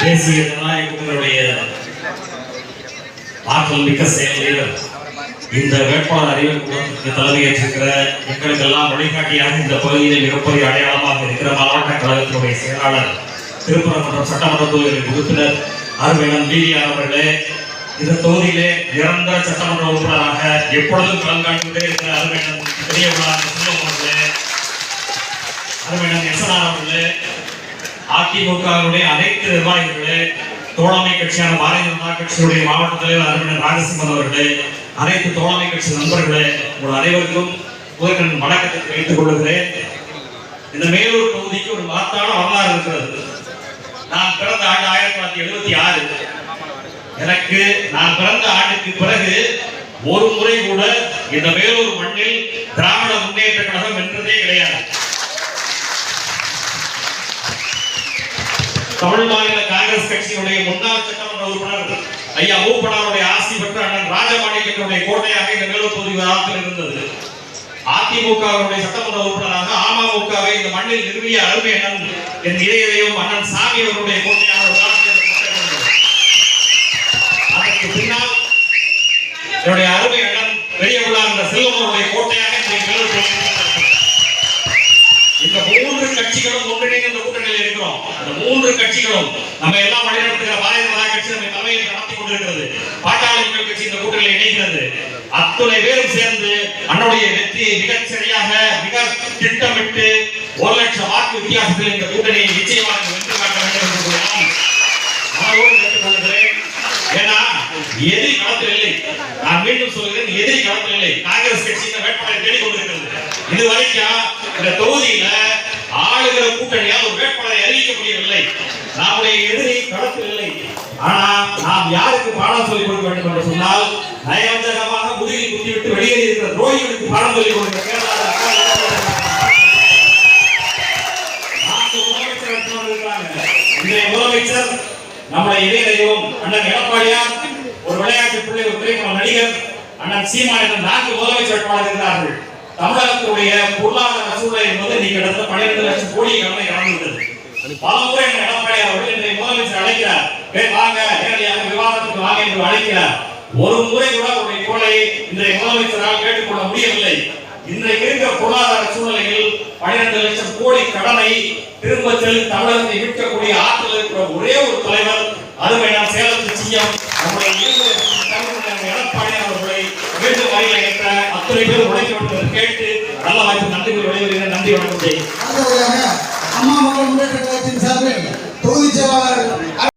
தேசிய ஜனநாயக கூட்டணியுடைய ஆற்றல் மிக்க செயல் வீரர், இந்த வேட்பாளர் அறிவிப்புக்கு தலைமையேற்றிருக்கிற எங்களுக்கெல்லாம் வழிகாட்டியாக இந்த பகுதியில் மிகப்பெரிய அடையாளமாக இருக்கிற மாவட்ட கழகத்தினுடைய செயலாளர், திருப்பரங்குன்றம் சட்டமன்ற தொகுதி உறுப்பினர் அருமையன் வீதியார் அவர்களே, இந்த தொகுதியிலே நிரந்தர சட்டமன்ற உறுப்பினராக எப்பொழுதும் கலந்தாண்டுகிட்டே இருக்கிற அருமையன் பெரிய செல்வம் அவர்களே, அருமையன் எஸ்என்ஆர் அவர்களே, அதிமுகவுடைய அனைத்து நிர்வாகிகளே, தோழமை கட்சியான பாரதிய ஜனதா கட்சியுடைய மாவட்ட தலைவர் அருமையன் ராஜசிம்மன் அவர்களே, அனைத்து தோழமை கட்சி நண்பர்களே, உங்கள் அனைவருக்கும் முதற்கண் வணக்கத்தை தெரிவித்துக் கொள்கிறேன். இந்த மேலூர் தொகுதிக்கு ஒரு மகத்தான வரலாறு இருக்கிறது. நான் பிறந்த ஆண்டு 1976. எனக்கு நான் பிறந்த ஆண்டுக்கு பிறகு ஒரு முறை கூட இந்த மேலூர் மண்ணில் திராவிட முன்னேற்ற கழகம் வென்றதே கிடையாது. தமிழ் மாநில காங்கிரஸ் கட்சியினுடைய முன்னாள் சட்டமன்ற உறுப்பினர் ஐயா மூப்பனாருடைய ஆசி பெற்ற அண்ணன் ராஜமாணிக்கனுடைய கோட்டையாக இந்த மேலூர் தொகுதி வளாகத்தில் இருந்தது. அதிமுகவுடைய சட்டமன்ற உறுப்பினராக அமமுகவை இந்த மண்ணில் நிறுவிய அருமை அண்ணன் என் இதயம் அண்ணன் சாமி அவருடைய கோட்டையாக அதற்கு பின்னால் என்னுடைய அருமை அண்ணன் பெரிய என்ற செல்வனுடைய கோட்டையாக இந்த மூன்று கட்சிகளும் ஒன்றிணைந்து இந்த கூட்டணியில் இருக்கிறோம். அந்த மூன்று கட்சிகளும் நம்ம எல்லாம் வழிநடத்துகிற பாரதிய ஜனதா கட்சி நம்ம தலைமையை நடத்தி கொண்டிருக்கிறது. பாட்டாளி மக்கள் கட்சி இந்த கூட்டணியில் இணைகிறது. அத்துணை பேரும் சேர்ந்து அன்னுடைய வெற்றியை மிகச் சரியாக மிக திட்டமிட்டு 1 லட்சம் வாக்கு வித்தியாசத்தில் இந்த கூட்டணியை நிச்சயமாக வெற்றி காட்ட வேண்டும் என்று நான் கேட்டுக் கொள்கிறேன். ஏன்னா எதிரி களத்தில் இல்லை. நான் மீண்டும் சொல்கிறேன், எதிரி களத்தில் இல்லை. காங்கிரஸ் கட்சி இந்த வேட்பாளரை தேடிக் கொண்டிருக்கிறது. இதுவரைக்கும் இந்த தொகுதியில ஆளுகிற கூட்டணியால் ஒரு வேட்பாளரை அறிவிக்க முடியவில்லை. நம்முடைய எதிரி களத்தில் இல்லை. ஆனா நாம் யாருக்கு பாடம் சொல்லிக் கொடுக்க வேண்டும் என்று சொன்னால், நயவஞ்சகமாக முதுகில் குத்திவிட்டு வெளியேறி இருக்கிற துரோகிகளுக்கு பாடம் சொல்லிக் கொடுக்கிற முதலமைச்சர் நம்முடைய இதயம் அண்ணன் எடப்பாடியார், ஒரு விளையாட்டு பிள்ளை, ஒரு திரைப்பட நடிகர் அண்ணன் சீமான் என்ற 4 முதலமைச்சர் வேட்பாளர் இருக்கிறார்கள். தமிழகத்துடைய பொருளாதார சூழல் என்பது நீங்க கிட்டத்தட்ட 12 லட்சம் கோடி கடனை கடந்துள்ளது. பல முறை எடப்பாடியார் அவர்கள் இன்றைய முதலமைச்சர் அழைக்கிறார், வாங்க நேரடியாக விவாதத்துக்கு வாங்க என்று அழைக்கிறார். ஒரு முறை கூட அவருடைய கோலை இன்றைய முதலமைச்சரால் கேட்டுக்கொள்ள முடியவில்லை. இன்றைக்கு இருக்கிற பொருளாதார சூழ்நிலையில் 12 லட்சம் கோடி கடனை திரும்ப செலுத்தி தமிழகத்தை மீட்கக்கூடிய ஆற்றல் இருக்கிற ஒரே ஒரு தலைவர் அருமை நாம் சேலத்து சிஎம் நம்முடைய எடப்பாடியார் அவர்களை மீண்டும் வரையில் ஏற்ற அத்தனை பேர் உழைக்க வேண்டும் என்று கேட்டு நல்ல வாய்ப்பு நன்றி விளைவுகிறேன். நன்றி, வணக்கம். அம்மா மக்கள் முன்னேற்ற கழகத்தின் சார்பில்